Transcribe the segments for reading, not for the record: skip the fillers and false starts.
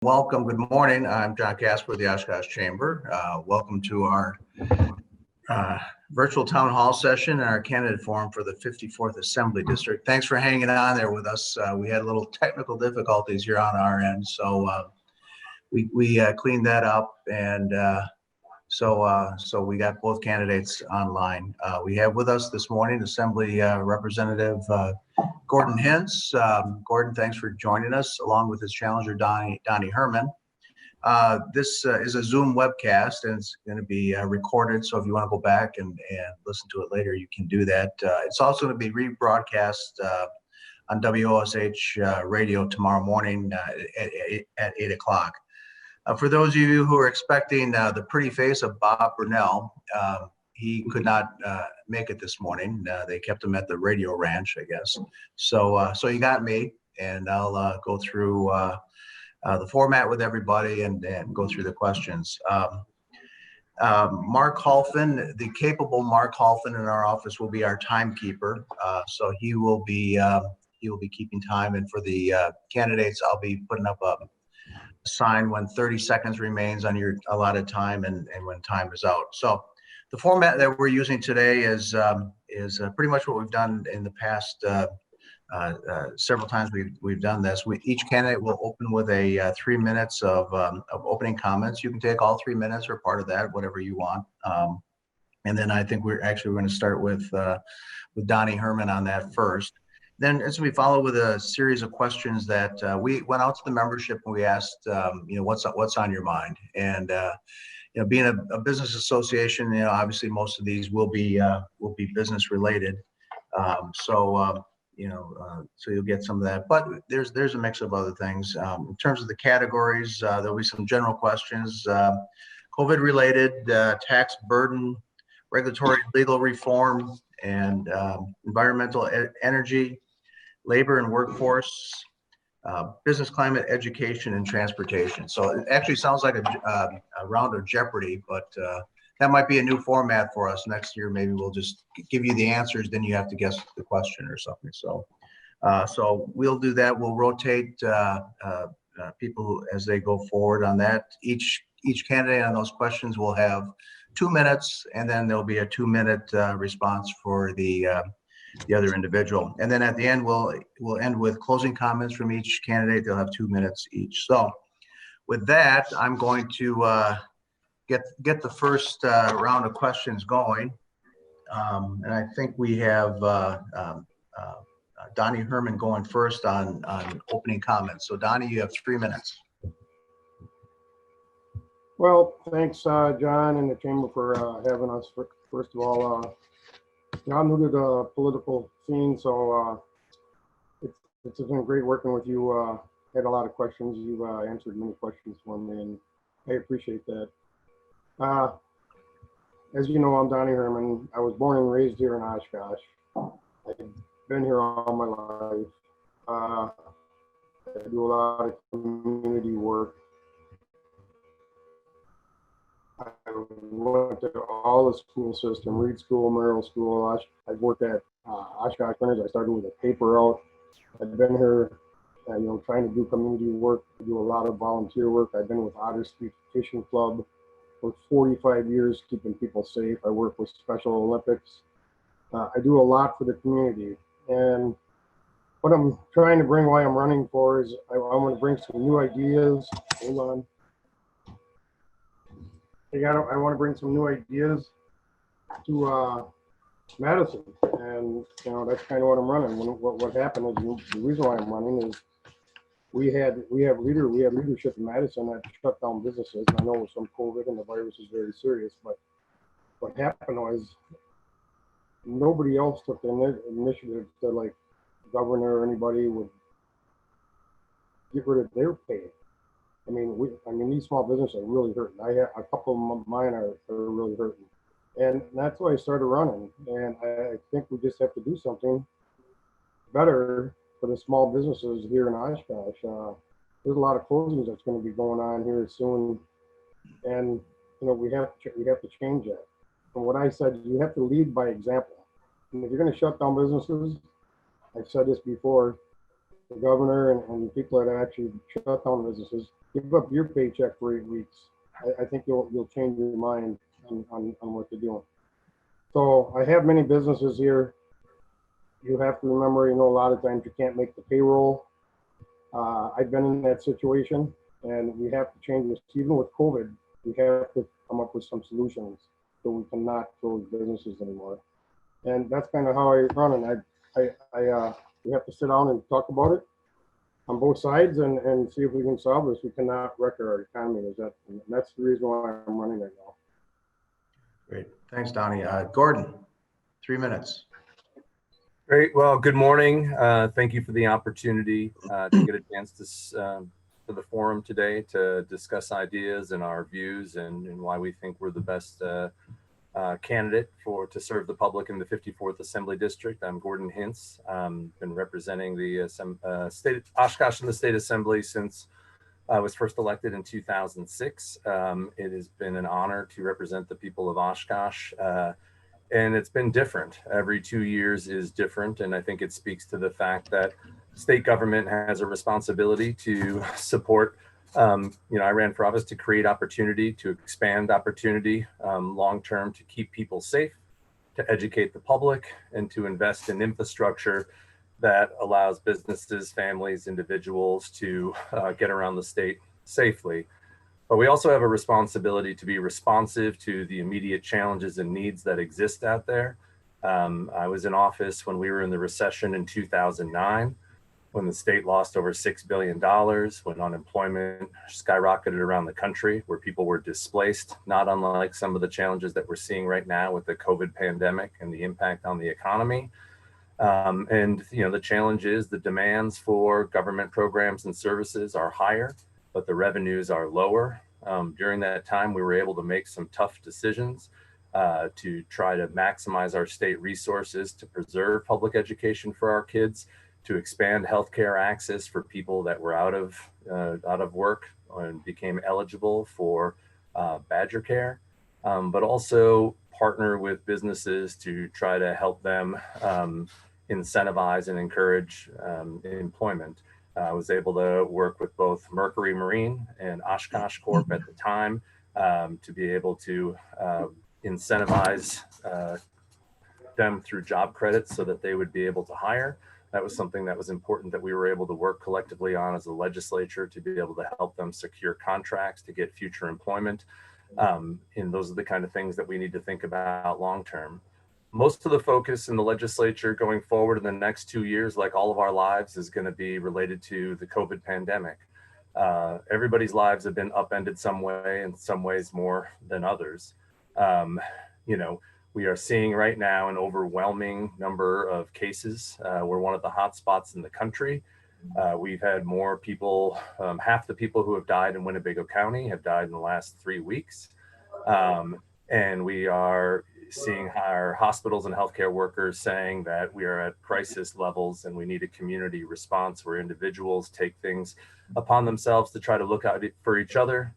Welcome. Good morning. I'm John Casper of the Oshkosh Chamber. Welcome to our virtual town hall session and our candidate forum for the 54th Assembly District. Thanks for hanging on there with us. We had a little technical difficulties here on our end, so we cleaned that up, and so we got both candidates online. We have with us this morning Assembly Representative Gordon Hintz. Gordon, thanks for joining us, along with his challenger, Donnie Herman. This is a Zoom webcast, and it's going to be recorded, so if you want to go back and listen to it later, you can do that. It's also going to be rebroadcast on WOSH radio tomorrow morning at 8 o'clock. For those of you who are expecting the pretty face of Bob Brunel, he could not make it this morning. They kept him at the radio ranch, I guess. So you got me, and I'll go through the format with everybody and go through the questions. Mark Halfin, the capable Mark Halfin in our office, will be our timekeeper. So he will be keeping time, and for the candidates, I'll be putting up a sign when 30 seconds remains on your allotted time and when time is out. So the format that we're using today is pretty much what we've done in the past several times we've done this. Each candidate will open with a 3 minutes of opening comments. You can take all 3 minutes or part of that, whatever you want. And then I think we're going to start with Donnie Herman on that first. Then as we follow with a series of questions that we went out to the membership and we asked, what's on your mind? And being a business association, obviously most of these will be business related. So you'll get some of that, but there's a mix of other things. In terms of the categories, there'll be some general questions, COVID related, tax burden, regulatory legal reform, and environmental energy, labor and workforce, business climate, education, and transportation. So it actually sounds like a round of Jeopardy, but that might be a new format for us next year. Maybe we'll just give you the answers, then you have to guess the question or something. So we'll do that. We'll rotate people as they go forward on that. Each candidate on those questions will have 2 minutes, and then there'll be a 2-minute response for the other individual. And then at the end, we'll end with closing comments from each candidate. They'll have 2 minutes each. So with that, I'm going to get the first round of questions going. And I think we have Donnie Herman going first on opening comments. So Donnie, you have 3 minutes. Well, thanks, John and the Chamber for having us. First of all, I'm new to the political scene, so it's been great working with you. Had a lot of questions. You've answered many questions for me, and I appreciate that. As you know, I'm Donnie Herman. I was born and raised here in Oshkosh. I've been here all my life. I do a lot of community work. I went to all the school system, Reed School, Merrill School. I worked at Oshkosh Printers. I started with a paper route. I've been here, trying to do community work. I do a lot of volunteer work. I've been with Otter Street Fishing Club for 45 years, keeping people safe. I work with Special Olympics. I do a lot for the community. And what I'm trying to bring, why I'm running for, is I want to bring some new ideas. Hold on. I want to bring some new ideas to Madison, and that's kind of what I'm running. What happened is, the reason why I'm running is we have leadership in Madison that shut down businesses. And I know with some COVID and the virus is very serious, but what happened was nobody else took the initiative to, like, governor or anybody would get rid of their pay. I mean, these small businesses are really hurting. I have a couple of mine are really hurting, and that's why I started running. And I think we just have to do something better for the small businesses here in Oshkosh. There's a lot of closings that's going to be going on here soon, and we have to change that. And what I said, you have to lead by example. And if you're going to shut down businesses, I've said this before, the governor and people that actually shut down businesses, give up your paycheck for 8 weeks. I think you'll change your mind on what they're doing. So I have many businesses here. You have to remember, a lot of times you can't make the payroll. I've been in that situation, and we have to change this. Even with COVID, we have to come up with some solutions so we cannot close businesses anymore. And that's kind of how I run. And we have to sit down and talk about it on both sides and see if we can solve this. We cannot wreck our economy. That's the reason why I'm running right now. Great. Thanks, Donnie. Gordon, 3 minutes. Great. Well, good morning. Thank you for the opportunity to get a chance to for the forum today to discuss ideas and our views and why we think we're the best candidate to serve the public in the 54th Assembly District. I'm Gordon Hintz. Been representing the state of Oshkosh in the State Assembly since I was first elected in 2006. It has been an honor to represent the people of Oshkosh. And it's been different. Every 2 years is different. And I think it speaks to the fact that state government has a responsibility to support, I ran for office to create opportunity, to expand opportunity long-term, to keep people safe, to educate the public, and to invest in infrastructure that allows businesses, families, individuals to get around the state safely. But we also have a responsibility to be responsive to the immediate challenges and needs that exist out there. I was in office when we were in the recession in 2009, when the state lost over $6 billion, when unemployment skyrocketed around the country, where people were displaced, not unlike some of the challenges that we're seeing right now with the COVID pandemic and the impact on the economy. The challenge is the demands for government programs and services are higher, but the revenues are lower. During that time, we were able to make some tough decisions to try to maximize our state resources, to preserve public education for our kids, to expand healthcare access for people that were out of work and became eligible for Badger Care, but also partner with businesses to try to help them incentivize and encourage employment. I was able to work with both Mercury Marine and Oshkosh Corp at the time to be able to incentivize them through job credits so that they would be able to hire. That was something that was important that we were able to work collectively on as a legislature to be able to help them secure contracts to get future employment. And those are the kind of things that we need to think about long term. Most of the focus in the legislature going forward in the next 2 years, like all of our lives, is going to be related to the COVID pandemic. Everybody's lives have been upended some way, in some ways more than others. We are seeing right now an overwhelming number of cases. We're one of the hot spots in the country. We've had more people, half the people who have died in Winnebago County have died in the last 3 weeks. And we are seeing our hospitals and healthcare workers saying that we are at crisis levels and we need a community response where individuals take things upon themselves to try to look out for each other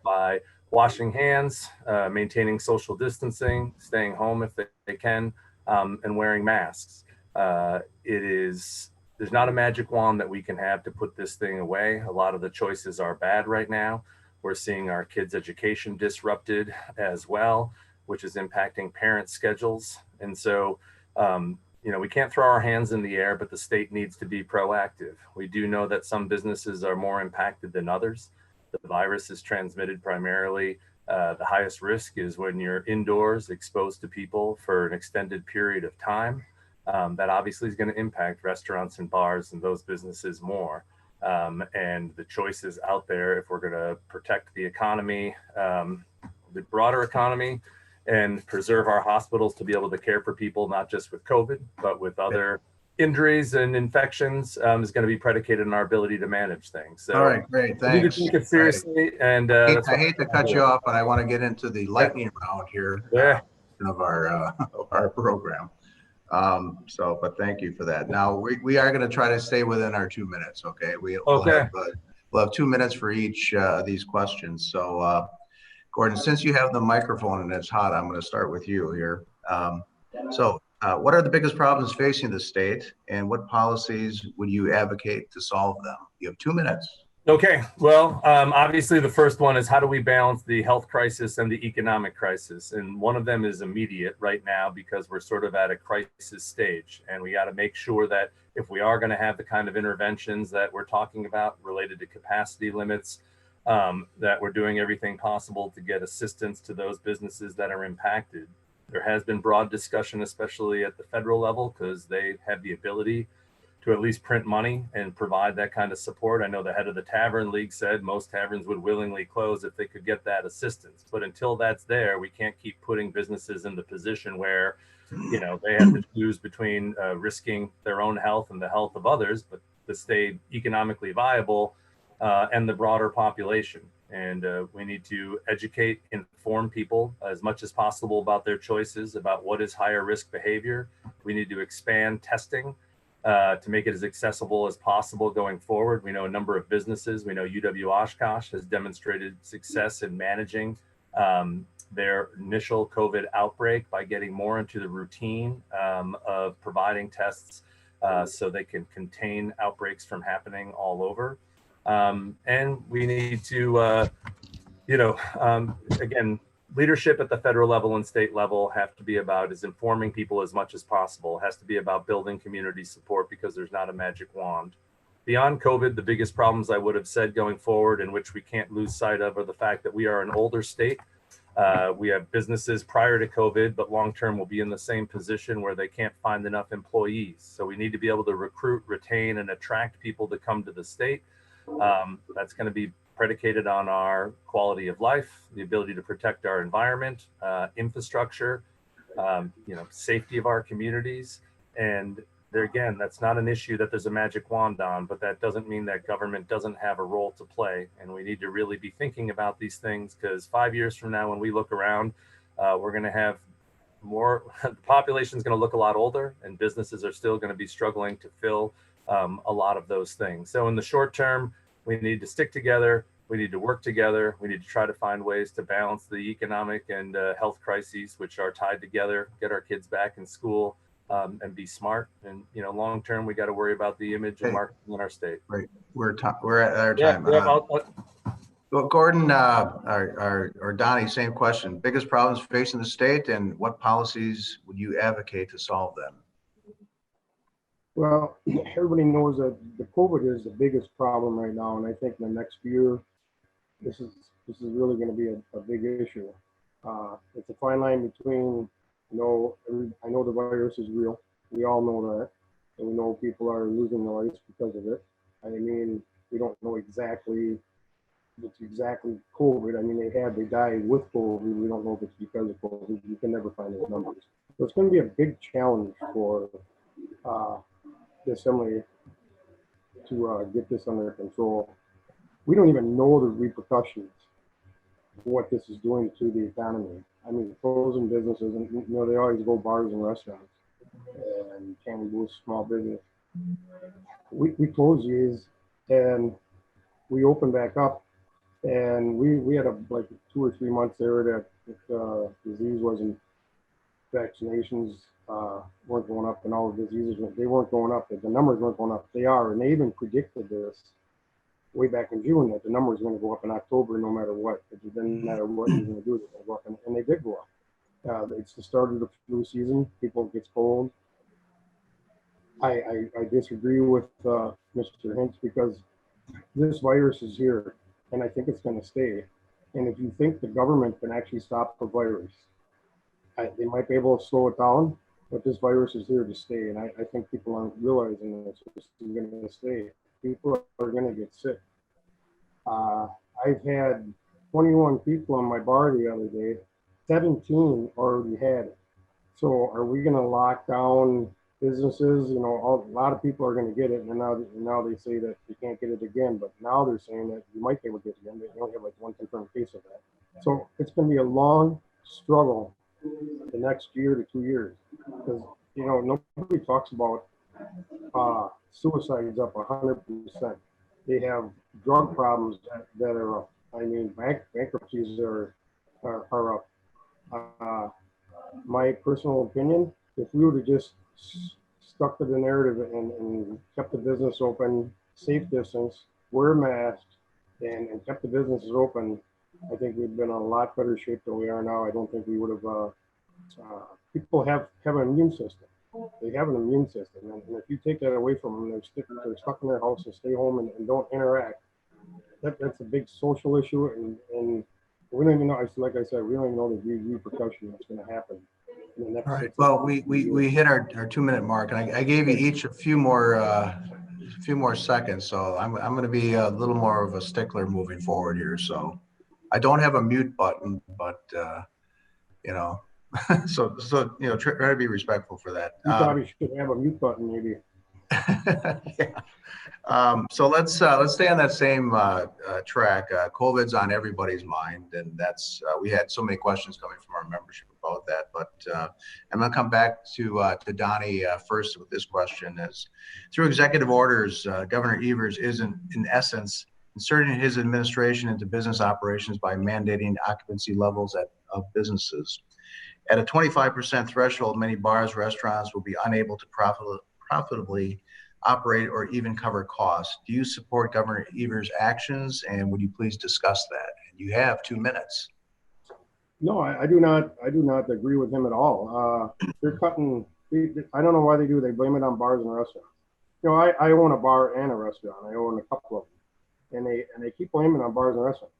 by washing hands, maintaining social distancing, staying home if they can, and wearing masks. There's not a magic wand that we can have to put this thing away. A lot of the choices are bad right now. We're seeing our kids' education disrupted as well, which is impacting parents' schedules. And so, we can't throw our hands in the air, but the state needs to be proactive. We do know that some businesses are more impacted than others. The virus is transmitted primarily. The highest risk is when you're indoors exposed to people for an extended period of time. That obviously is going to impact restaurants and bars and those businesses more. And the choices out there, if we're going to protect the economy, the broader economy, and preserve our hospitals to be able to care for people, not just with COVID, but with other injuries and infections, is going to be predicated on our ability to manage things. So, all right, great, thanks. We need to take it seriously. Right. And I hate to cut you off, but I want to get into the lightning round here of our program. But thank you for that. Now we are going to try to stay within our 2 minutes. Okay. We'll have 2 minutes for each of these questions. So, Gordon, since you have the microphone and it's hot, I'm going to start with you here. So What are the biggest problems facing the state, and what policies would you advocate to solve them? You have 2 minutes. Okay, well, obviously the first one is how do we balance the health crisis and the economic crisis? And one of them is immediate right now because we're sort of at a crisis stage, and we got to make sure that if we are going to have the kind of interventions that we're talking about related to capacity limits, that we're doing everything possible to get assistance to those businesses that are impacted. There has been broad discussion, especially at the federal level, because they have the ability to at least print money and provide that kind of support. I know the head of the Tavern League said most taverns would willingly close if they could get that assistance. But until that's there, we can't keep putting businesses in the position where, you know, they have to choose between risking their own health and the health of others, but to stay economically viable, and the broader population. And we need to educate, inform people as much as possible about their choices, about what is higher risk behavior. We need to expand testing to make it as accessible as possible going forward. We know a number of businesses. We know UW Oshkosh has demonstrated success in managing their initial COVID outbreak by getting more into the routine of providing tests so they can contain outbreaks from happening all over. And we need to, again, leadership at the federal level and state level have to be about is informing people as much as possible. It has to be about building community support because there's not a magic wand. Beyond COVID, the biggest problems I would have said going forward, in which we can't lose sight of, are the fact that we are an older state. We have businesses prior to COVID, but long-term will be in the same position where they can't find enough employees. So we need to be able to recruit, retain, and attract people to come to the state. That's going to be predicated on our quality of life, the ability to protect our environment, infrastructure, safety of our communities. And there again, that's not an issue that there's a magic wand on, but that doesn't mean that government doesn't have a role to play. And we need to really be thinking about these things, because 5 years from now, when we look around, we're going to have more, the population is going to look a lot older, and businesses are still going to be struggling to fill a lot of those things. So in the short term, we need to stick together. We need to work together. We need to try to find ways to balance the economic and health crises, which are tied together, get our kids back in school, and be smart. And, long term, we got to worry about the image and marketing in our state. Right. We're at our time. Well, Gordon or Donnie, same question. Biggest problems facing the state, and what policies would you advocate to solve them? Well, everybody knows that the COVID is the biggest problem right now, and I think in the next year, this is really going to be a big issue. It's a fine line between, I know the virus is real. We all know that, and we know people are losing their lives because of it. I mean, we don't know exactly if it's exactly COVID. I mean, they died with COVID. We don't know if it's because of COVID. You can never find those numbers. So it's going to be a big challenge for the assembly to get this under control. We don't even know the repercussions of what this is doing to the economy. I mean, closing businesses, and they always go bars and restaurants and candy booths, small business. We closed these and we opened back up, and we had like 2 or 3 months there that the disease wasn't, vaccinations weren't going up, and all the diseases, they weren't going up. The numbers weren't going up. They are, and they even predicted this way back in June, that the numbers are going to go up in October no matter what. It didn't matter what you're going to do, they're going to go up, and they did go up. It's the start of the flu season. People get cold. I disagree with Mr. Hintz, because this virus is here, and I think it's going to stay. And if you think the government can actually stop the virus, they might be able to slow it down, but this virus is here to stay. And I think people aren't realizing this. This is going to stay. People are going to get sick. I've had 21 people on my bar the other day. 17 already had it. So are we going to lock down businesses? A lot of people are going to get it, and now they say that you can't get it again. But now they're saying that you might be able to get it again. They only have like one confirmed case of that. So it's going to be a long struggle the next year to 2 years, because nobody talks about suicides up 100%. They have drug problems that are up. I mean, bankruptcies are up. My personal opinion, if we would have just stuck to the narrative and kept the business open, safe distance, wear a mask, and kept the businesses open, I think we'd been in a lot better shape than we are now. I don't think we would have. People have an immune system. They have an immune system, and if you take that away from them, they're stuck in their house and stay home and don't interact. That's a big social issue, and we don't even know. Like I said, we don't even know the repercussion that's going to happen in the next. All right. Well, we hit our 2-minute mark, and I gave you each a few more seconds. So I'm going to be a little more of a stickler moving forward here. So I don't have a mute button, but you know, so you know, try to be respectful for that. You probably should have a mute button, maybe. Yeah. So let's stay on that same track. COVID's on everybody's mind, and that's we had so many questions coming from our membership about that. But I'm going to come back to Donnie first with this question: is through executive orders, Governor Evers is in essence inserting his administration into business operations by mandating occupancy levels of businesses. At a 25% threshold, many bars, restaurants will be unable to profitably operate or even cover costs. Do you support Governor Evers' actions, and would you please discuss that? And you have 2 minutes. No, I do not. I do not agree with him at all. They're cutting. I don't know why they do. They blame it on bars and restaurants. You know, I own a bar and a restaurant. I own a couple of them, and they keep blaming on bars and restaurants.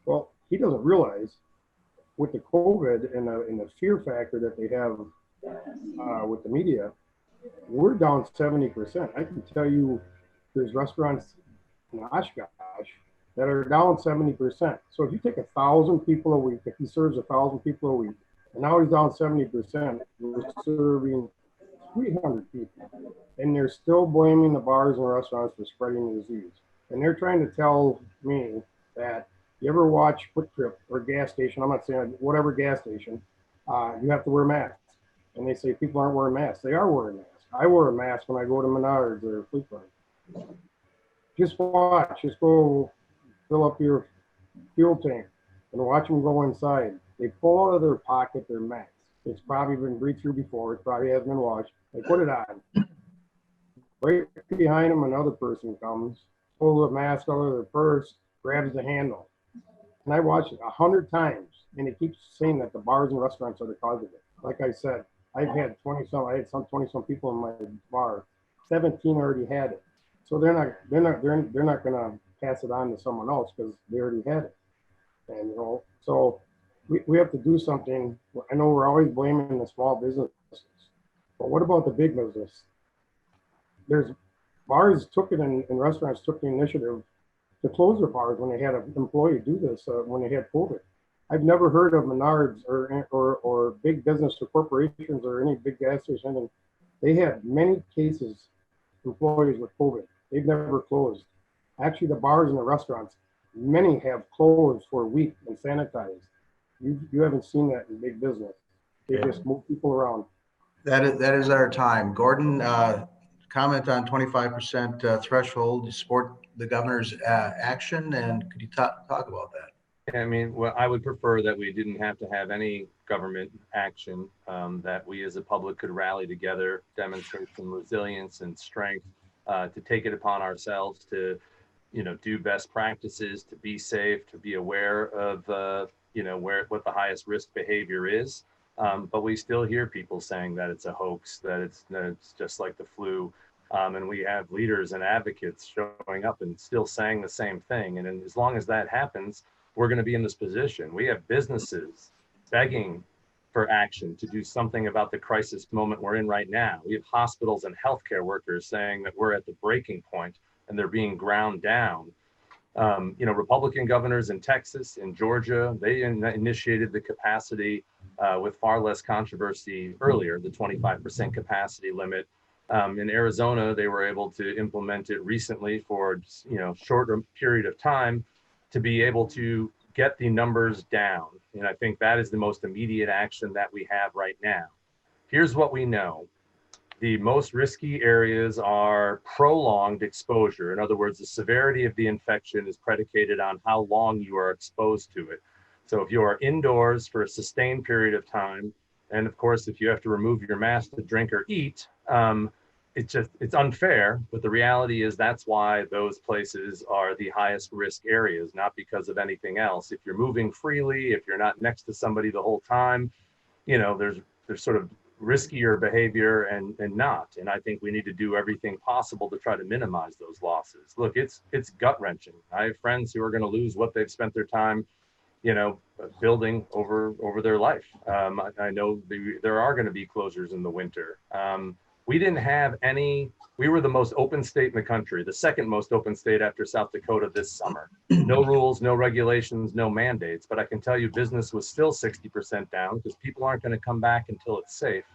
Well, he doesn't realize with the COVID and the fear factor that they have with the media, we're down 70%. I can tell you there's restaurants in Oshkosh that are down 70%. So if you take 1,000 people a week, if he serves 1,000 people a week, and now he's down 70%, we're serving 300 people. And they're still blaming the bars and restaurants for spreading the disease. And they're trying to tell me that you ever watch Quick Trip or gas station, I'm not saying whatever gas station, you have to wear masks. And they say people aren't wearing masks. They are wearing masks. I wear a mask when I go to Menards or Fleet Farm. Just watch. Just go fill up your fuel tank and watch them go inside. They pull out of their pocket their mask. It's probably been breathed through before. It probably hasn't been washed. They put it on. Right behind them, another person comes, pulls the mask out of their purse, grabs the handle. And I watched it 100 times, and it keeps saying that the bars and restaurants are the cause of it. Like I said, I had 20-some people in my bar. 17 already had it. So they're not gonna pass it on to someone else because they already had it. And you know, so we have to do something. I know we're always blaming the small businesses, but what about the big business? There's bars took it and restaurants took the initiative to close their bars when they had an employee do this when they had COVID. I've never heard of Menards or big business or corporations or any big gas station. And they had many cases, employees with COVID. They've never closed. Actually, the bars and the restaurants, many have closed for a week and sanitized. You haven't seen that in big business. They just move people around. That is our time. Gordon, comment on 25% threshold. You support the governor's action, and could you talk about that? I mean, well, I would prefer that we didn't have to have any government action, that we as a public could rally together, demonstrate some resilience and strength to take it upon ourselves to, you know, do best practices, to be safe, to be aware of, you know, what the highest risk behavior is. But we still hear people saying that it's a hoax, that it's just like the flu. And we have leaders and advocates showing up and still saying the same thing. And as long as that happens, we're going to be in this position. We have businesses begging for action to do something about the crisis moment we're in right now. We have hospitals and healthcare workers saying that we're at the breaking point and they're being ground down. You know, Republican governors in Texas, in Georgia, they initiated the capacity with far less controversy earlier, the 25% capacity limit. In Arizona, they were able to implement it recently for, you know, shorter period of time to be able to get the numbers down. And I think that is the most immediate action that we have right now. Here's what we know. The most risky areas are prolonged exposure. In other words, the severity of the infection is predicated on how long you are exposed to it. So if you are indoors for a sustained period of time, And of course, if you have to remove your mask to drink or eat, it's unfair. But the reality is that's why those places are the highest risk areas, not because of anything else. If you're moving freely, if you're not next to somebody the whole time, there's sort of riskier behavior and not. And I think we need to do everything possible to try to minimize those losses. Look, it's gut wrenching. I have friends who are going to lose what they've spent their time, building over their life. I know there are going to be closures in the winter. We didn't have any. We were the most open state in the country, the second most open state after South Dakota this summer. No rules, no regulations, no mandates. But I can tell you business was still 60% down because people aren't going to come back until it's safe.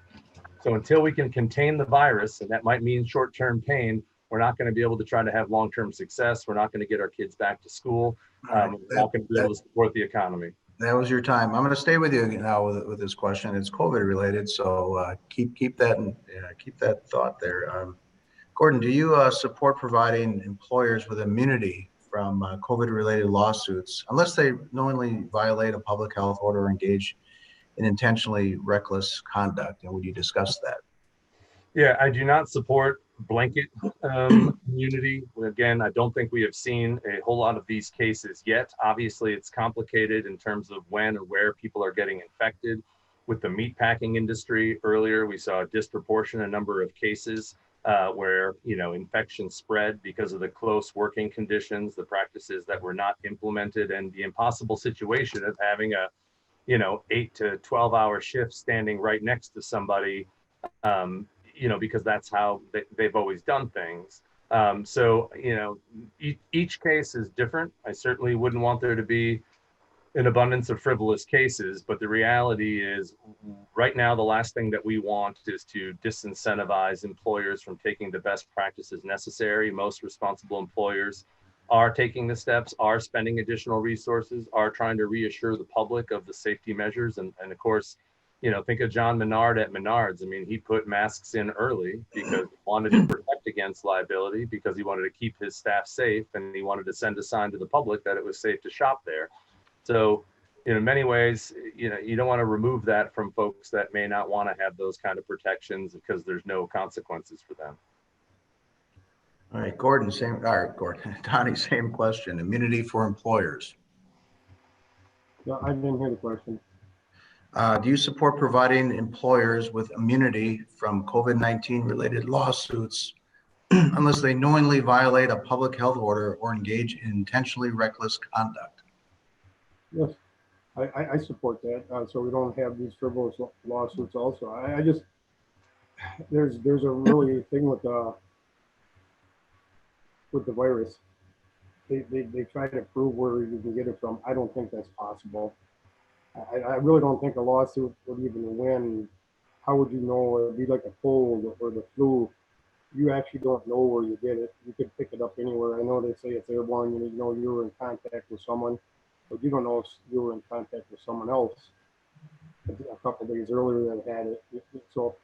So until we can contain the virus, and that might mean short-term pain, we're not going to be able to try to have long-term success. We're not going to get our kids back to school. We're not going to be able to support the economy. That was your time. I'm going to stay with you now with this question. It's COVID related, so keep that thought there. Gordon, do you support providing employers with immunity from COVID related lawsuits unless they knowingly violate a public health order or engage in intentionally reckless conduct? And would you discuss that? Yeah, I do not support blanket immunity. Again, I don't think we have seen a whole lot of these cases yet. Obviously, it's complicated in terms of when or where people are getting infected. With the meatpacking industry earlier, we saw a disproportionate number of cases where infection spread because of the close working conditions, the practices that were not implemented, and the impossible situation of having a 8 to 12 hour shift standing right next to somebody. Because that's how they've always done things. So each case is different. I certainly wouldn't want there to be an abundance of frivolous cases, but the reality is right now, the last thing that we want is to disincentivize employers from taking the best practices necessary. Most responsible employers are taking the steps, are spending additional resources, are trying to reassure the public of the safety measures. And of course, think of John Menard at Menards. I mean, he put masks in early because he wanted to protect against liability, because he wanted to keep his staff safe, and he wanted to send a sign to the public that it was safe to shop there. So, in many ways, you don't want to remove that from folks that may not want to have those kind of protections because there's no consequences for them. All right, Gordon, Donnie, same question. Immunity for employers. No, I didn't hear the question. Do you support providing employers with immunity from COVID-19 related lawsuits unless they knowingly violate a public health order or engage in intentionally reckless conduct? Yes, I support that. So we don't have these frivolous lawsuits also. I just, there's a really thing with the virus. They try to prove where you can get it from. I don't think that's possible. I really don't think a lawsuit would even win. How would you know? It'd be like a cold or the flu. You actually don't know where you get it. You could pick it up anywhere. I know they say it's airborne. You know you were in contact with someone, but you don't know if you were in contact with someone else a couple of days earlier that had it. So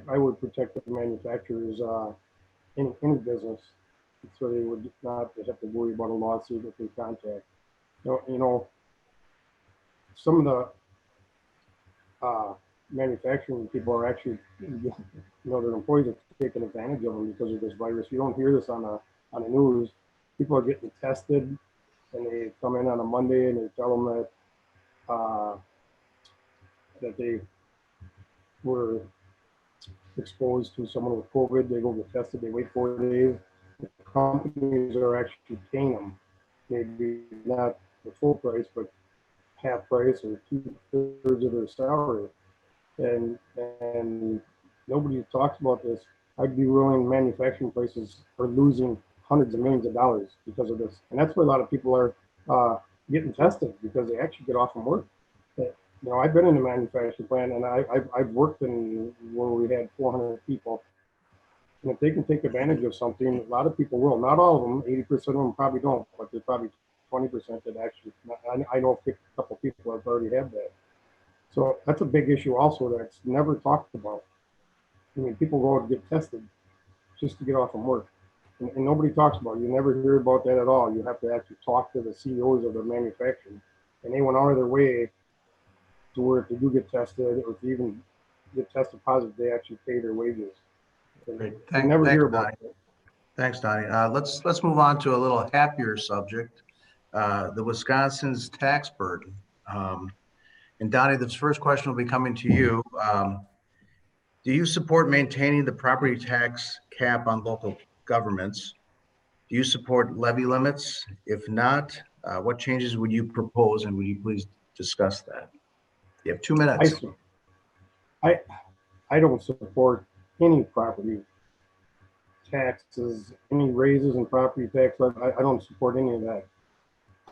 I would protect the manufacturers in any business, so they would not have to worry about a lawsuit if they contact. Some of the manufacturing people are actually, their employees are taking advantage of them because of this virus. You don't hear this on the news. People are getting tested, and they come in on a Monday and they tell them that they were exposed to someone with COVID. They go get tested. They wait 4 days. The companies are actually paying them, maybe not the full price, but half price or 2/3 of their salary, and nobody talks about this. I'd be willing, manufacturing places are losing hundreds of millions of dollars because of this, and that's why a lot of people are getting tested, because they actually get off from work. I've been in a manufacturing plant, and I've worked in where we had 400 people, and if they can take advantage of something, a lot of people will. Not all of them, 80% of them probably don't, but there's probably 20% that actually, I know a couple people have already had that. So that's a big issue also that's never talked about. I mean, people go and get tested just to get off from work. And nobody talks about it. You never hear about that at all. You have to actually talk to the CEOs of the manufacturing. And they went out of their way to where if they do get tested or if they even get tested positive, they actually pay their wages. Great. I never Thanks, hear about Donnie. it. Thanks, Donnie. Let's move on to a little happier subject, the Wisconsin's tax burden. And Donnie, this first question will be coming to you. Do you support maintaining the property tax cap on local governments? Do you support levy limits? If not, what changes would you propose, and would you please discuss that? You have 2 minutes. I I don't support any property taxes, any raises in property tax. I don't support any of that.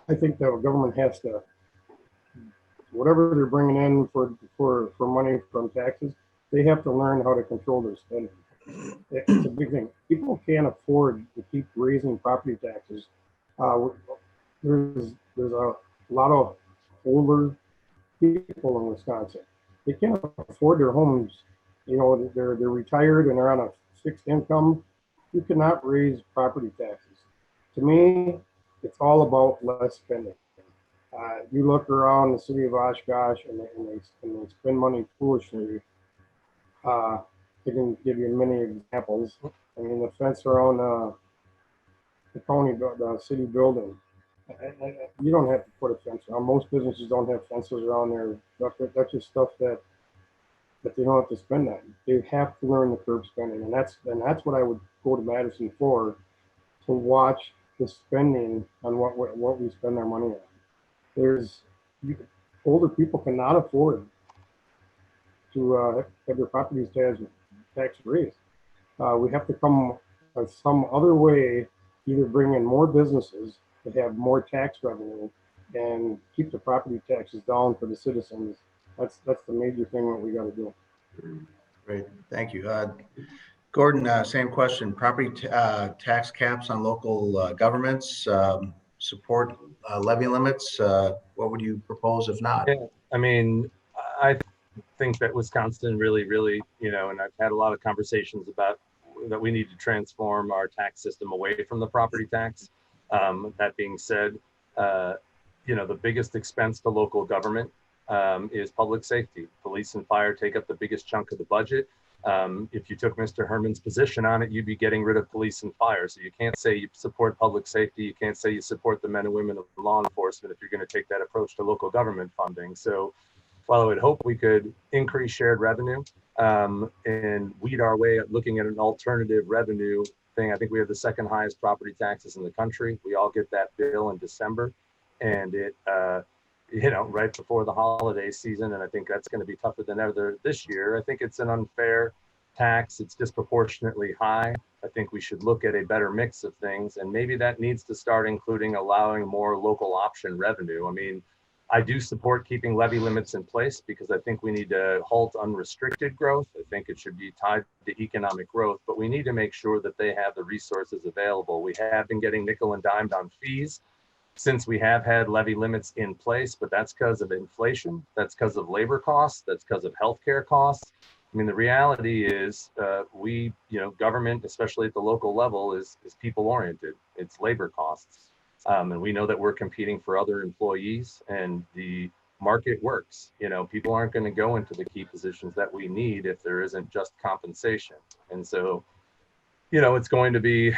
I think that the government has to, whatever they're bringing in for money from taxes, they have to learn how to control their spending. It's a big thing. People can't afford to keep raising property taxes. There's a lot of older people in Wisconsin. They can't afford their homes. You know, they're retired and they're on a fixed income. You cannot raise property taxes. To me, it's all about less spending. You look around the city of Oshkosh and they spend money foolishly. I can give you many examples. I mean, the fence around the the city building. You don't have to put a fence around. Most businesses don't have fences around there. That's just stuff that they don't have to spend on. They have to learn the curb spending, and that's what I would go to Madison for, to watch the spending on what we spend our money on. Older people cannot afford to have their properties tax raised. We have to come up some other way, either bring in more businesses to have more tax revenue and keep the property taxes down for the citizens. That's the major thing that we got to do. Great, thank you. Gordon, same question. Property tax caps on local governments, support levy limits. What would you propose if not? Yeah, I mean, I think that Wisconsin really, and I've had a lot of conversations about that we need to transform our tax system away from the property tax. That being said, the biggest expense to local government is public safety. Police and fire take up the biggest chunk of the budget. If you took Mr. Herman's position on it, you'd be getting rid of police and fire. So you can't say you support public safety. You can't say you support the men and women of law enforcement if you're going to take that approach to local government funding. So while I would hope we could increase shared revenue and weed our way at looking at an alternative revenue thing, I think we have the second highest property taxes in the country. We all get that bill in December, and it, right before the holiday season. And I think that's going to be tougher than ever this year. I think it's an unfair tax. It's disproportionately high. I think we should look at a better mix of things, and maybe that needs to start including allowing more local option revenue. I mean, I do support keeping levy limits in place because I think we need to halt unrestricted growth. I think it should be tied to economic growth, but we need to make sure that they have the resources available. We have been getting nickel and dimed on fees since we have had levy limits in place, but that's because of inflation. That's because of labor costs. That's because of healthcare costs. I mean, the reality is government, especially at the local level, is people oriented. It's labor costs. And we know that we're competing for other employees, and the market works. People aren't going to go into the key positions that we need if there isn't just compensation. And so, it's going to be,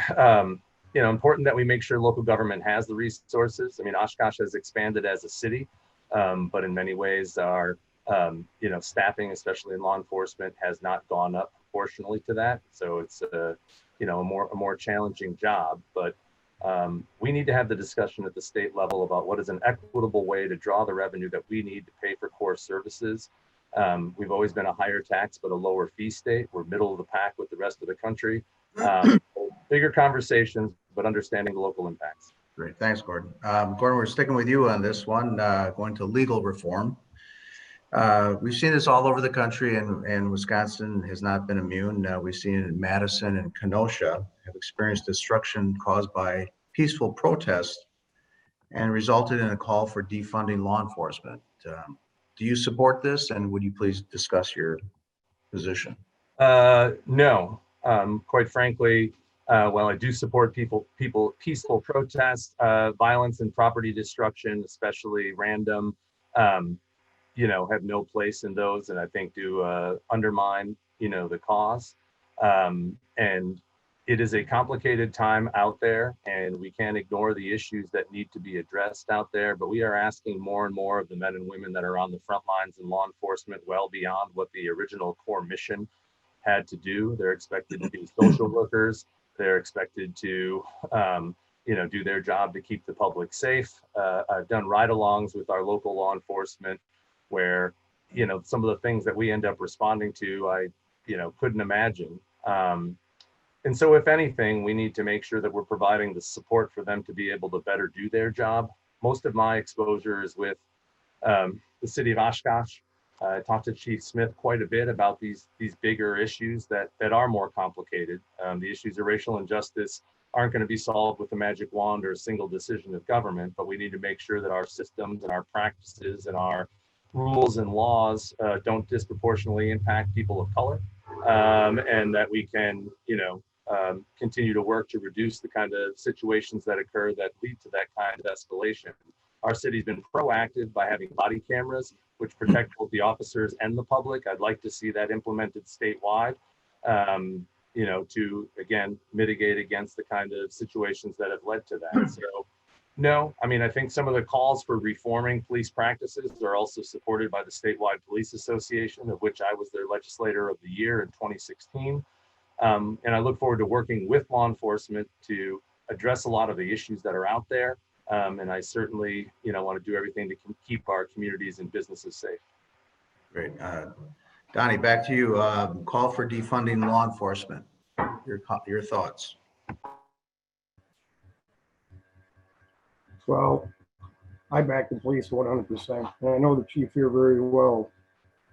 important that we make sure local government has the resources. I mean, Oshkosh has expanded as a city, but in many ways our, staffing, especially in law enforcement, has not gone up proportionally to that. So it's a more challenging job, but we need to have the discussion at the state level about what is an equitable way to draw the revenue that we need to pay for core services. We've always been a higher tax but a lower fee state. We're middle of the pack with the rest of the country. Bigger conversations, but understanding the local impacts. Great, thanks, Gordon. Gordon, we're sticking with you on this one, going to legal reform. We've seen this all over the country, and Wisconsin has not been immune. We've seen it in Madison and Kenosha have experienced destruction caused by peaceful protests and resulted in a call for defunding law enforcement. Do you support this, and would you please discuss your position? No, quite frankly, while I do support peaceful protests, violence and property destruction, especially random, have no place in those, and I think do undermine, the cause. And it is a complicated time out there, and we can't ignore the issues that need to be addressed out there. But we are asking more and more of the men and women that are on the front lines in law enforcement, well beyond what the original core mission had to do. They're expected to be social workers. They're expected to, do their job to keep the public safe. I've done ride-alongs with our local law enforcement where, some of the things that we end up responding to, I, couldn't imagine. And so if anything, we need to make sure that we're providing the support for them to be able to better do their job. Most of my exposure is with the city of Oshkosh. I talked to Chief Smith quite a bit about these bigger issues that are more complicated. The issues of racial injustice aren't going to be solved with a magic wand or a single decision of government, but we need to make sure that our systems and our practices and our rules and laws don't disproportionately impact people of color, and that we can, continue to work to reduce the kind of situations that occur that lead to that kind of escalation. Our city's been proactive by having body cameras, which protect both the officers and the public. I'd like to see that implemented statewide, to, again, mitigate against the kind of situations that have led to that. So, no, I think some of the calls for reforming police practices are also supported by the Statewide Police Association, of which I was their legislator of the year in 2016. And I look forward to working with law enforcement to address a lot of the issues that are out there. And I certainly, want to do everything to keep our communities and businesses safe. Great. Donnie, back to you. Call for defunding law enforcement. Your thoughts. Well, I back the police 100%, and I know the chief here very well.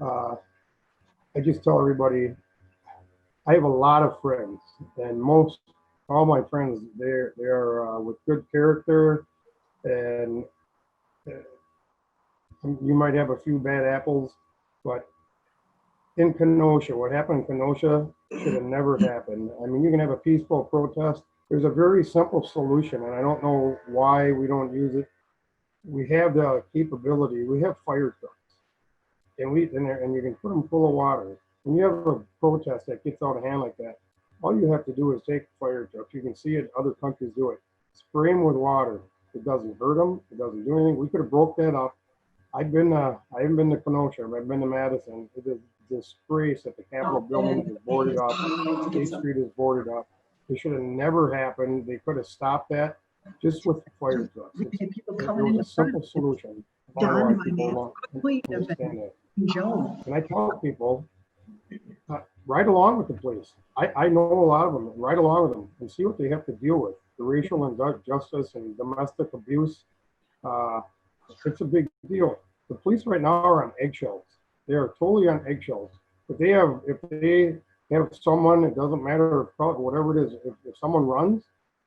I just tell everybody, I have a lot of friends, and all my friends, they're with good character, and you might have a few bad apples, but in Kenosha, what happened in Kenosha should have never happened. You can have a peaceful protest. There's a very simple solution, and I don't know why we don't use it. We have the capability. We have fire trucks, and you can put them full of water. When you have a protest that gets out of hand like that, all you have to do is take fire trucks. You can see it. Other countries do it. Spray them with water. It doesn't hurt them. It doesn't do anything. We could have broke that up. I haven't been to Kenosha. I've been to Madison. It is disgrace that the Capitol building is boarded up. State Street is boarded up. It should have never happened. They could have stopped that just with fire trucks. It was a simple solution. Don, my name is Joe. And I tell people, ride along with the police. I know a lot of them. Ride along with them and see what they have to deal with. The racial injustice and domestic abuse. It's a big deal. The police right now are on eggshells. They are totally on eggshells. If they have someone, it doesn't matter whatever it is. If someone runs,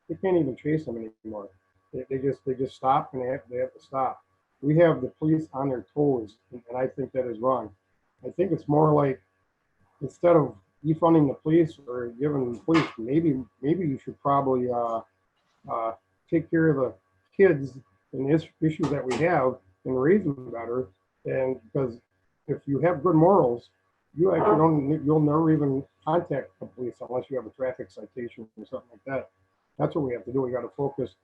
they can't even chase them anymore. They just stop, and they have to stop. We have the police on their toes, and I think that is wrong. I think it's more like, instead of defunding the police or giving the police, maybe you should probably take care of the kids and the issues that we have and raise them better. And because if you have good morals, you actually you'll never even contact the police unless you have a traffic citation or something like that. That's what we have to do. We got to focus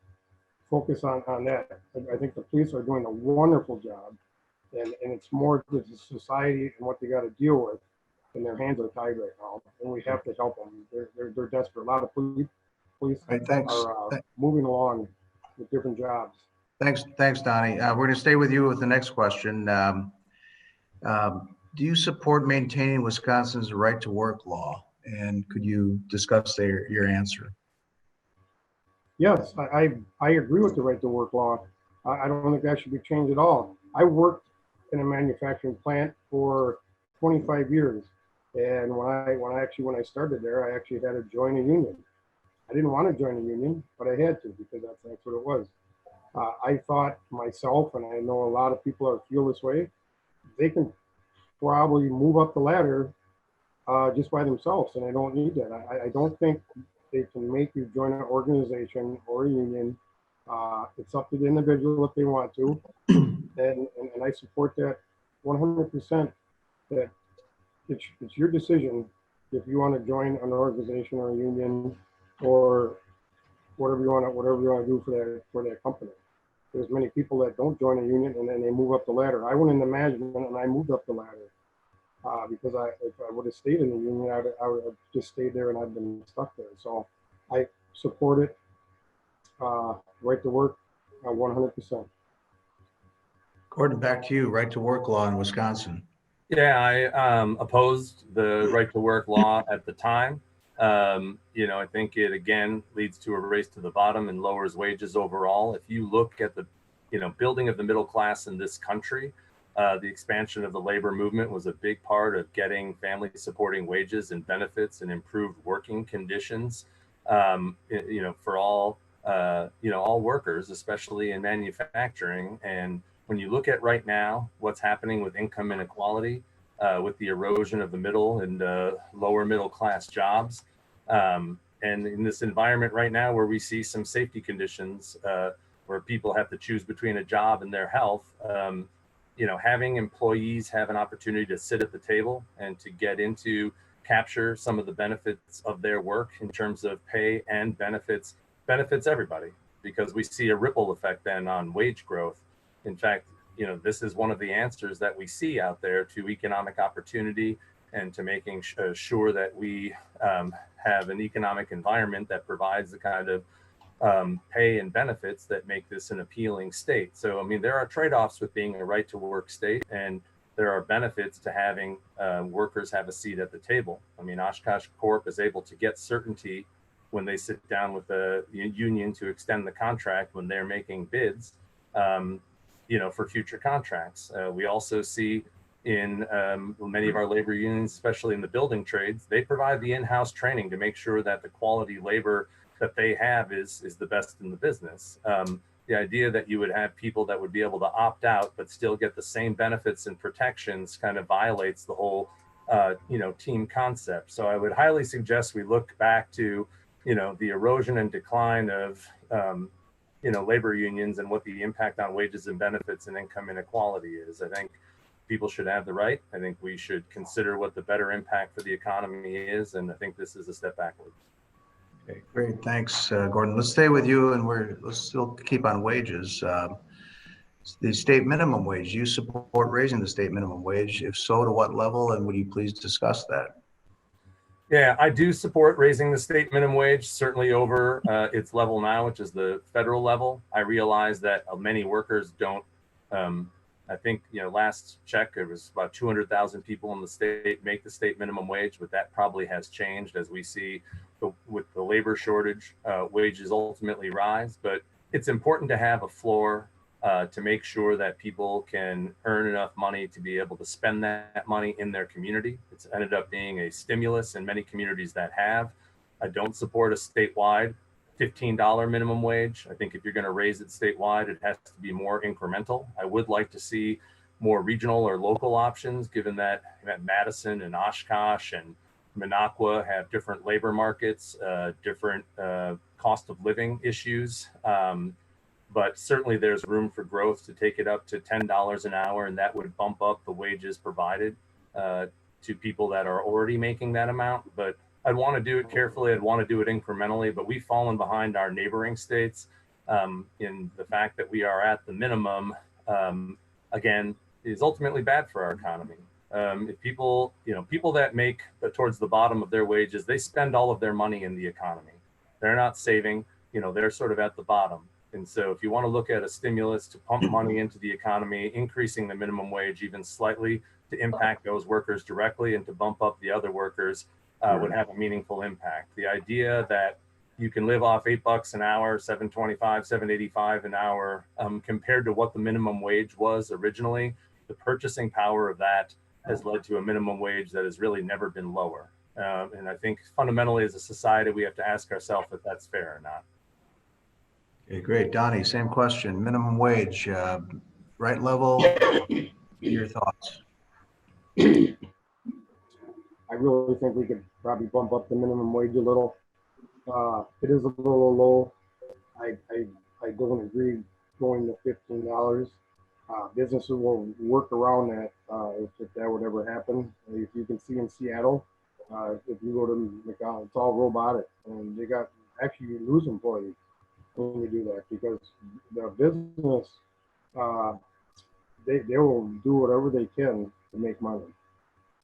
on that. I think the police are doing a wonderful job, and it's more to the society and what they got to deal with, and their hands are tied right now, and we have to help them. They're desperate. A lot of police are moving along with different jobs. Thanks, Donnie. We're going to stay with you with the next question. Do you support maintaining Wisconsin's right to work law? And could you discuss your answer? Yes, I agree with the right to work law. I don't think that should be changed at all. I worked in a manufacturing plant for 25 years. And when I started there, I actually had to join a union. I didn't want to join a union, but I had to, because that's what it was. I thought myself, and I know a lot of people feel this way, they can probably move up the ladder just by themselves, and I don't need that. I don't think they can make you join an organization or a union. It's up to the individual if they want to, and I support that 100% that it's your decision if you want to join an organization or a union or whatever you want to do for that company. There's many people that don't join a union and then they move up the ladder. I went into management and I moved up the ladder because if I would have stayed in the union, I would have just stayed there and I've been stuck there. So I support it. Right to work, 100%. Gordon, back to you. Right to work law in Wisconsin. Yeah, I opposed the right to work law at the time. I think it again leads to a race to the bottom and lowers wages overall. If you look at the, building of the middle class in this country, the expansion of the labor movement was a big part of getting family supporting wages and benefits and improved working conditions, for all, all workers, especially in manufacturing. And when you look at right now, what's happening with income inequality, with the erosion of the middle and lower middle class jobs, and in this environment right now where we see some safety conditions where people have to choose between a job and their health, having employees have an opportunity to sit at the table and to get into capture some of the benefits of their work in terms of pay and benefits everybody, because we see a ripple effect then on wage growth. In fact, this is one of the answers that we see out there to economic opportunity and to making sure that we have an economic environment that provides the kind of pay and benefits that make this an appealing state. So, I mean, there are trade-offs with being a right to work state, and there are benefits to having workers have a seat at the table. I mean, Oshkosh Corp is able to get certainty when they sit down with the union to extend the contract when they're making bids, for future contracts. We also see in many of our labor unions, especially in the building trades, they provide the in-house training to make sure that the quality labor that they have is the best in the business. The idea that you would have people that would be able to opt out but still get the same benefits and protections kind of violates the whole team concept. So I would highly suggest we look back to the erosion and decline of labor unions and what the impact on wages and benefits and income inequality is. I think people should have the right. I think we should consider what the better impact for the economy is, and I think this is a step backwards. Okay, great. Thanks, Gordon. Let's stay with you, and let's still keep on wages. The state minimum wage. Do you support raising the state minimum wage? If so, to what level? And would you please discuss that? Yeah, I do support raising the state minimum wage, certainly over its level now, which is the federal level. I realize that many workers don't. I think, last check, it was about 200,000 people in the state make the state minimum wage, but that probably has changed as we see with the labor shortage, wages ultimately rise. But it's important to have a floor to make sure that people can earn enough money to be able to spend that money in their community. It's ended up being a stimulus in many communities that have. I don't support a statewide $15 minimum wage. I think if you're going to raise it statewide, it has to be more incremental. I would like to see more regional or local options, given that Madison and Oshkosh and Minocqua have different labor markets, different cost of living issues. But certainly there's room for growth to take it up to $10 an hour, and that would bump up the wages provided to people that are already making that amount. But I'd want to do it carefully. I'd want to do it incrementally, but we've fallen behind our neighboring states in the fact that we are at the minimum, again, is ultimately bad for our economy. If people that make towards the bottom of their wages, they spend all of their money in the economy. They're not saving, they're sort of at the bottom. And so if you want to look at a stimulus to pump money into the economy, increasing the minimum wage even slightly to impact those workers directly and to bump up the other workers would have a meaningful impact. The idea that you can live off $8 an hour, $7.25, $7.85 an hour, compared to what the minimum wage was originally, the purchasing power of that has led to a minimum wage that has really never been lower. And I think fundamentally as a society, we have to ask ourselves if that's fair or not. Okay, great. Donnie, same question. Minimum wage, right level, your thoughts? I really think we could probably bump up the minimum wage a little. It is a little low. I don't agree going to $15. businesses will work around that if that would ever happen. If you can see in Seattle, if you go to McDonald's, it's all robotic, and they got actually you lose employees when you do that because the business they will do whatever they can to make money.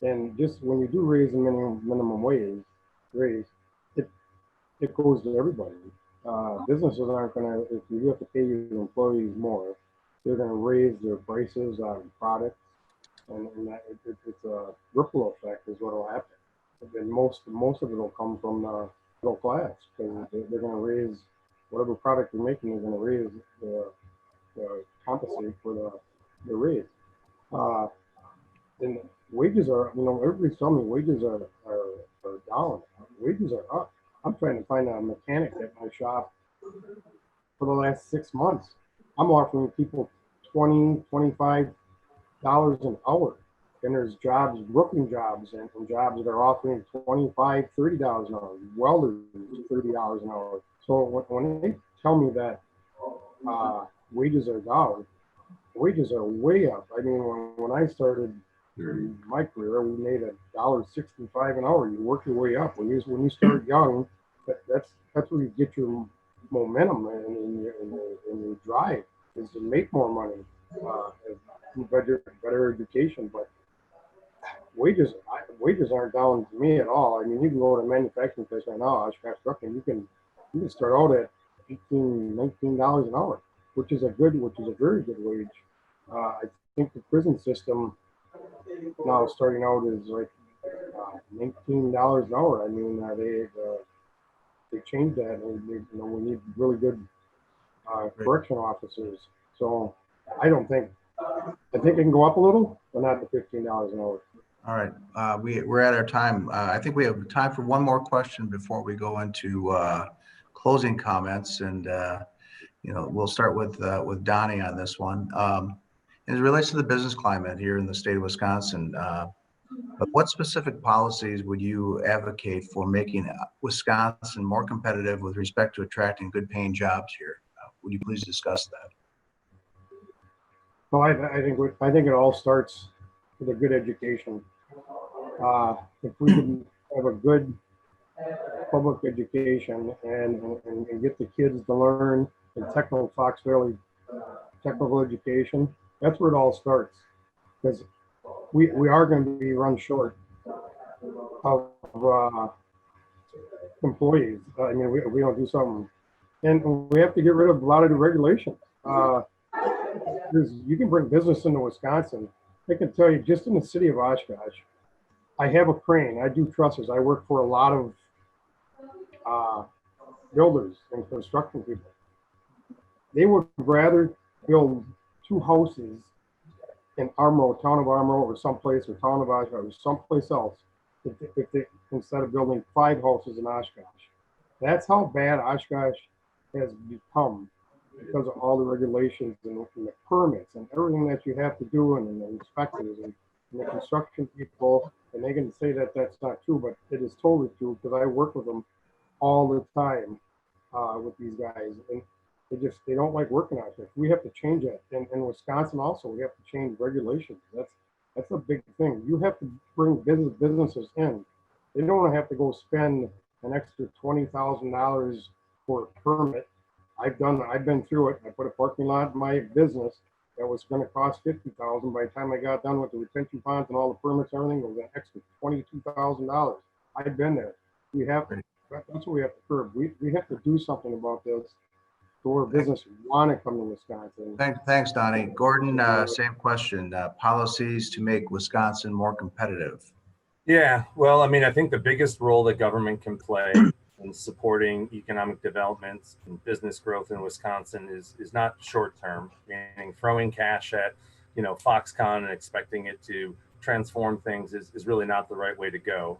And just when you do raise the minimum wage, it goes to everybody. Businesses aren't gonna, if you have to pay your employees more, they're gonna raise their prices on products, and that it's a ripple effect is what will happen. And most of it will come from the middle class because they're gonna raise whatever product they're making. They're gonna raise the compensate for the raise. And wages are, everybody's telling me wages are down. Wages are up. I'm trying to find a mechanic at my shop for the last 6 months. I'm offering people $20, $25 an hour. And there's jobs, roofing jobs, and jobs that are offering $25, $30 an hour. Welders, $30 an hour. So when they tell me that wages are down, wages are way up. I mean, when I started my career, we made $1.65 an hour. You work your way up. When you start young, that's where you get your momentum and your drive is to make more money, better education. But wages aren't down to me at all. I mean, you can go to a manufacturing place right now, Oshkosh Trucking, you can start out at $18, $19 an hour, which is a very good wage. I think the prison system now starting out is like $19 an hour. I mean, they changed that, and we need really good correctional officers. So I think it can go up a little, but not to $15 an hour. All right, we're at our time. I think we have time for one more question before we go into closing comments, and we'll start with Donnie on this one. As it relates to the business climate here in the state of Wisconsin, but what specific policies would you advocate for making Wisconsin more competitive with respect to attracting good paying jobs here? Would you please discuss that? Well, I think it all starts with a good education. If we can have a good public education and get the kids to learn in Fox Valley technical education, that's where it all starts. Because we are going to be run short of employees. I mean, we don't do something, and we have to get rid of a lot of the regulations. You can bring business into Wisconsin. I can tell you, just in the city of Oshkosh, I have a crane. I do trusses. I work for a lot of builders and construction people. They would rather build 2 houses in Armo, town of Armo, or someplace, or town of Oshkosh, or someplace else, instead of building 5 houses in Oshkosh. That's how bad Oshkosh has become because of all the regulations and the permits and everything that you have to do, and the inspectors and the construction people. And they can say that that's not true, but it is totally true because I work with them all the time with these guys, and they don't like working out there. We have to change that. And in Wisconsin also, we have to change regulations. That's a big thing. You have to bring businesses in. They don't want to have to go spend an extra $20,000 for a permit. I've been through it. I put a parking lot in my business that was going to cost $50,000. By the time I got done with the retention ponds and all the permits and everything, it was an extra $22,000. I've been there. That's what we have to curb. We have to do something about this. So our business want to come to Wisconsin. Thanks, Donnie. Gordon, same question. Policies to make Wisconsin more competitive. Yeah, well, I mean, I think the biggest role that government can play in supporting economic development and business growth in Wisconsin is not short term, meaning throwing cash at, Foxconn and expecting it to transform things is really not the right way to go.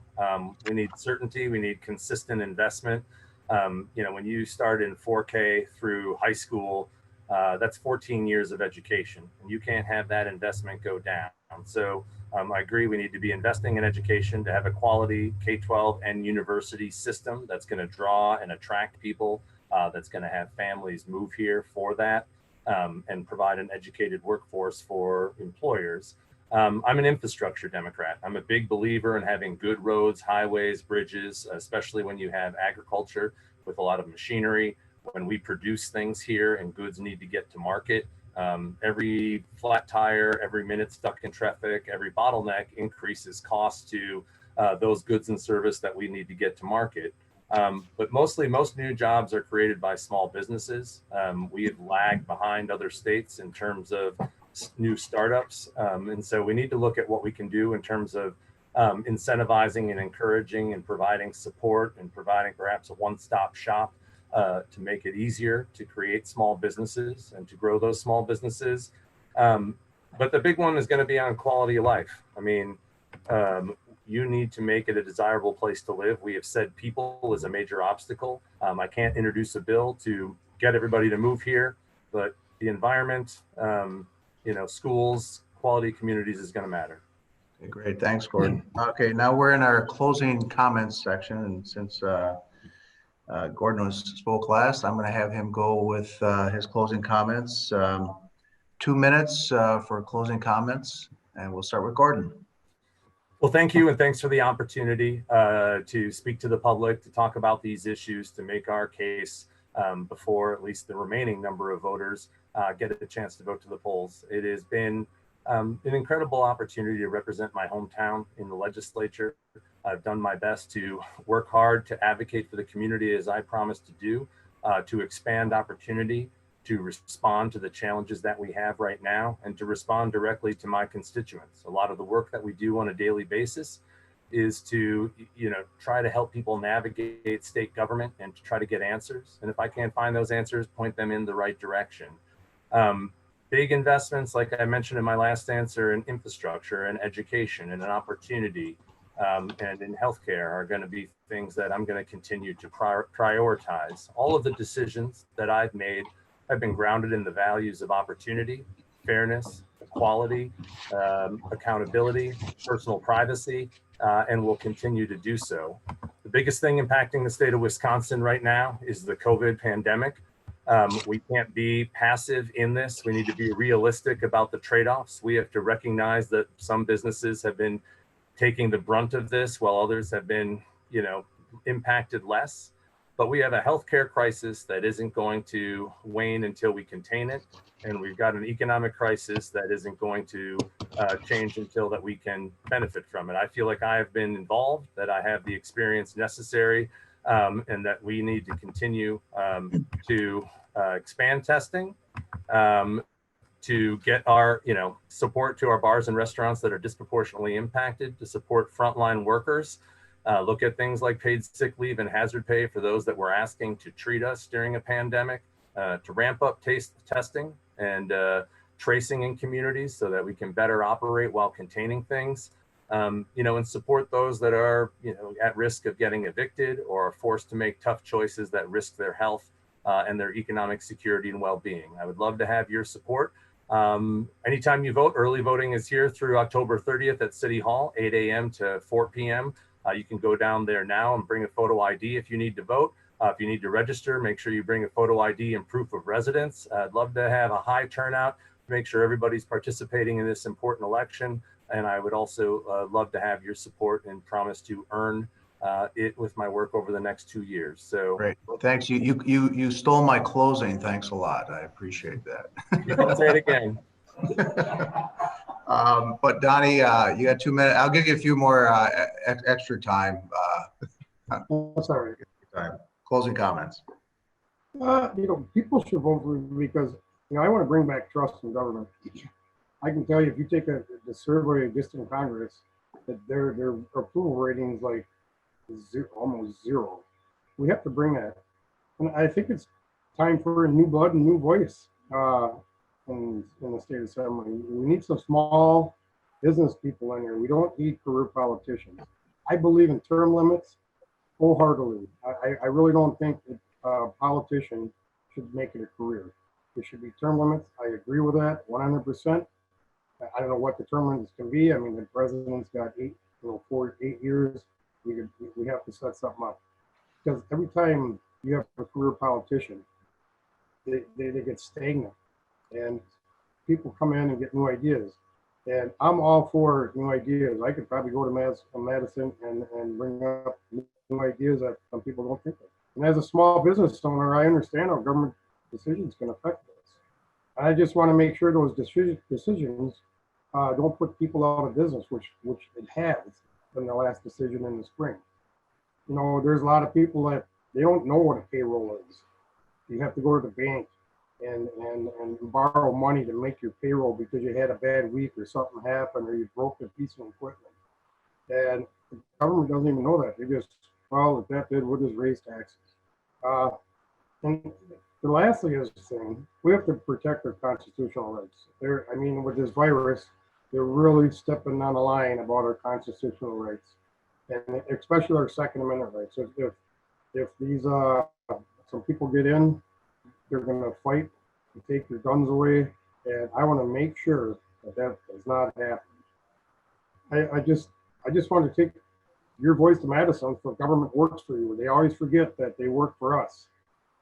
We need certainty. We need consistent investment. When you start in 4K through high school, that's 14 years of education, and you can't have that investment go down. So I agree, we need to be investing in education to have a quality K-12 and university system that's going to draw and attract people, that's going to have families move here for that. and provide an educated workforce for employers. I'm an infrastructure Democrat. I'm a big believer in having good roads, highways, bridges, especially when you have agriculture with a lot of machinery. When we produce things here and goods need to get to market, every flat tire, every minute stuck in traffic, every bottleneck increases costs to those goods and service that we need to get to market. But mostly, most new jobs are created by small businesses. We have lagged behind other states in terms of new startups. And so we need to look at what we can do in terms of incentivizing and encouraging and providing support and providing perhaps a one-stop shop to make it easier to create small businesses and to grow those small businesses. But the big one is going to be on quality of life. I mean, you need to make it a desirable place to live. We have said people is a major obstacle. I can't introduce a bill to get everybody to move here, but the environment, schools, quality communities is going to matter. Okay, great. Thanks, Gordon. Okay, now we're in our closing comments section. And since Gordon spoke last, I'm going to have him go with his closing comments. 2 minutes for closing comments, and we'll start with Gordon. Well, thank you, and thanks for the opportunity to speak to the public, to talk about these issues, to make our case before at least the remaining number of voters get a chance to vote to the polls. It has been an incredible opportunity to represent my hometown in the legislature. I've done my best to work hard to advocate for the community as I promised to do, to expand opportunity, to respond to the challenges that we have right now, and to respond directly to my constituents. A lot of the work that we do on a daily basis is to, try to help people navigate state government and to try to get answers. And if I can't find those answers, point them in the right direction. Big investments, like I mentioned in my last answer, in infrastructure and education and an opportunity and in healthcare are going to be things that I'm going to continue to prioritize. All of the decisions that I've made have been grounded in the values of opportunity, fairness, equality, accountability, personal privacy, and will continue to do so. The biggest thing impacting the state of Wisconsin right now is the COVID pandemic. We can't be passive in this. We need to be realistic about the trade-offs. We have to recognize that some businesses have been taking the brunt of this while others have been, impacted less. But we have a healthcare crisis that isn't going to wane until we contain it. And we've got an economic crisis that isn't going to change until that we can benefit from it. I feel like I have been involved, that I have the experience necessary, and that we need to continue to expand testing, to get our support to our bars and restaurants that are disproportionately impacted, to support frontline workers, look at things like paid sick leave and hazard pay for those that were asking to treat us during a pandemic, to ramp up testing and tracing in communities so that we can better operate while containing things, and support those that are at risk of getting evicted or are forced to make tough choices that risk their health and their economic security and well-being. I would love to have your support. Anytime you vote, early voting is here through October 30th at City Hall, 8 a.m. to 4 p.m. You can go down there now and bring a photo ID if you need to vote. If you need to register, make sure you bring a photo ID and proof of residence. I'd love to have a high turnout to make sure everybody's participating in this important election. And I would also love to have your support and promise to earn it with my work over the next 2 years. So great. Well, thanks. You stole my closing. Thanks a lot. I appreciate that. Don't say it again. But Donnie, you got 2 minutes. I'll give you a few more extra time. Sorry. Closing comments. People should vote for me because, I want to bring back trust in government. I can tell you, if you take the survey of distant Congress, that their approval rating is like almost zero. We have to bring that. And I think it's time for a new blood and new voice in the state assembly. We need some small business people in here. We don't need career politicians. I believe in term limits wholeheartedly. I really don't think that a politician should make it a career. There should be term limits. I agree with that 100%. I don't know what the term limits can be. I mean, the president's got 8 years. We have to set something up, because every time you have a career politician, they get stagnant. and people come in and get new ideas. And I'm all for new ideas. I could probably go to Madison and bring up new ideas that some people don't think of. And as a small business owner, I understand how government decisions can affect us. I just want to make sure those decisions don't put people out of business, which it has in the last decision in the spring. You know, there's a lot of people that they don't know what a payroll is. You have to go to the bank and borrow money to make your payroll because you had a bad week or something happened or you broke a piece of equipment. And the government doesn't even know that. They just, well, if that did, we'll just raise taxes. And the lastly is saying we have to protect our constitutional rights. I mean, with this virus, they're really stepping on the line about our constitutional rights, and especially our Second Amendment rights. If these some people get in, they're going to fight and take their guns away, and I want to make sure that does not happen. I just want to take your voice to Madison for government works for you. They always forget that they work for us.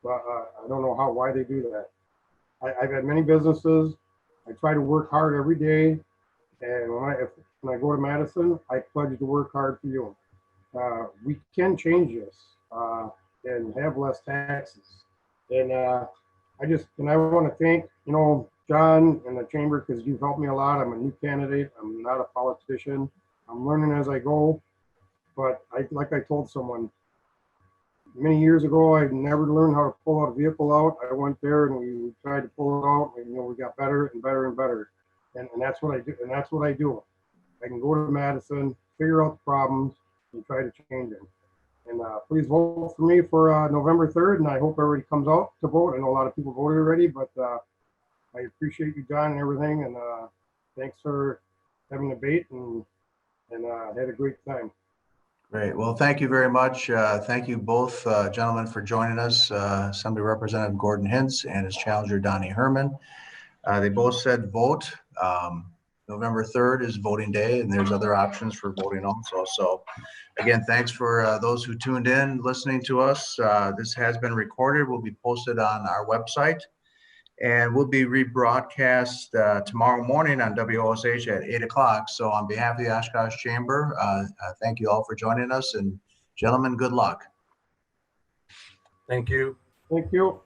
But I don't know why they do that. I've had many businesses. I try to work hard every day. And when I go to Madison, I pledge to work hard for you. We can change this and have less taxes. And I want to thank, John and the chamber, because you've helped me a lot. I'm a new candidate. I'm not a politician. I'm learning as I go. But like I told someone, many years ago, I never learned how to pull out a vehicle out. I went there and we tried to pull it out, and we got better and better and better. And that's what I do. And that's what I do. I can go to Madison, figure out the problems, and try to change them. And please vote for me for November 3rd. And I hope everybody comes out to vote. I know a lot of people voted already, but I appreciate you, John, and everything. And thanks for having a debate and had a great time. Great. Well, thank you very much. Thank you both gentlemen for joining us. Assembly Representative Gordon Hintz and his challenger Donnie Herman. They both said vote. November 3rd is voting day, and there's other options for voting also. So again, thanks for those who tuned in, listening to us. This has been recorded, will be posted on our website, and will be rebroadcast tomorrow morning on WOSH at 8 o'clock. So on behalf of the Oshkosh Chamber, thank you all for joining us, and gentlemen, good luck. Thank you. Thank you.